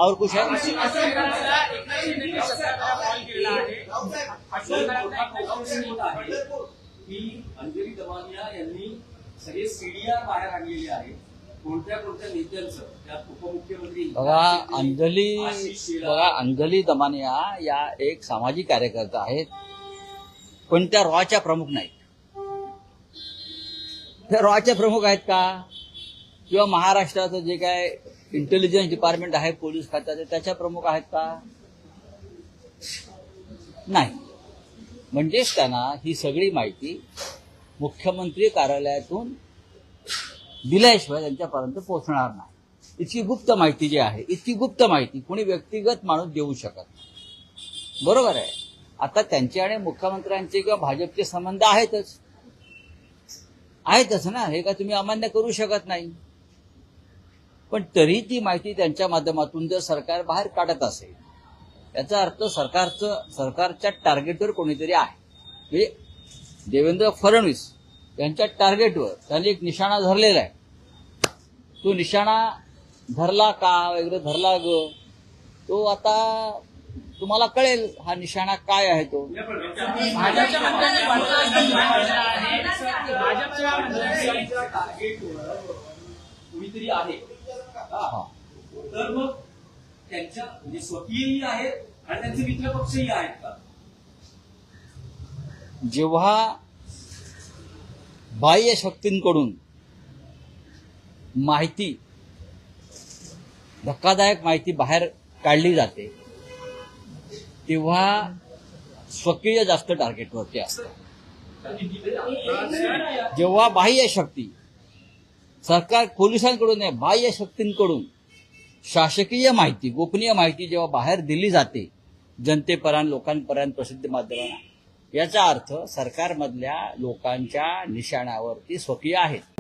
और कुछ है? की अंजली दमानिया यांनी सगळे सीडीआर बाहेर आणलेले आहे. कोणत्या कोणत्या नेत्यांचं त्यात उपमुख्यमंत्री बघा अंजली दमानिया या एक सामाजिक कार्यकर्ता आहेत, पण त्या रॉच्या प्रमुख नाहीत. त्या रॉच्या प्रमुख आहेत का? किंवा महाराष्ट्राचं जे काय इंटेलिजन्स डिपार्टमेंट आहे पोलीस खात्याचे त्याच्या प्रमुख आहेत का? नाही. म्हणजेच त्यांना ही सगळी माहिती मुख्यमंत्री कार्यालयातून दिल्याशिवाय त्यांच्यापर्यंत पोहोचणार नाही. इतकी गुप्त माहिती जी आहे, इतकी गुप्त माहिती कोणी व्यक्तिगत माणूस देऊ शकत नाही. बरोबर आहे. आता त्यांचे आणि मुख्यमंत्र्यांचे किंवा भाजपचे संबंध आहेतच ना, हे का तुम्ही अमान्य करू शकत नाही. पण तरी ती माहिती त्यांच्या माध्यमातून जर सरकार बाहेर काढत असेल, याचा अर्थ सरकारच्या टार्गेटवर कोणीतरी आहे. म्हणजे देवेंद्र फडणवीस यांच्या टार्गेटवर त्यांनी एक निशाणा धरलेला आहे. तो निशाणा धरला का वगैरे धरला ग, तो आता तुम्हाला कळेल हा निशाणा काय आहे तो. कुणीतरी आहे तर मग त्यांच्या म्हणजे स्वकीयही आहेत आणि त्यांचे मित्र पक्षही आहेत का? जेव्हा बाह्य शक्तींकडून माहिती, धक्कादायक माहिती बाहेर काढली जाते, तेव्हा स्वकीय जास्त टार्गेटवरती असतात. जेव्हा बाह्य शक्ती, सरकार पोलिसांकडून नाही, बाह्य शक्तींकडून शासकीय माहिती, गोपनीय माहिती जेव्हा बाहेर दिली जाते जनतेपर्यंत, लोकांपर्यंत, प्रसिद्धी माध्यमांना, याचा अर्थ सरकारमधल्या लोकांच्या निशाण्यावरती स्वकीय आहेत.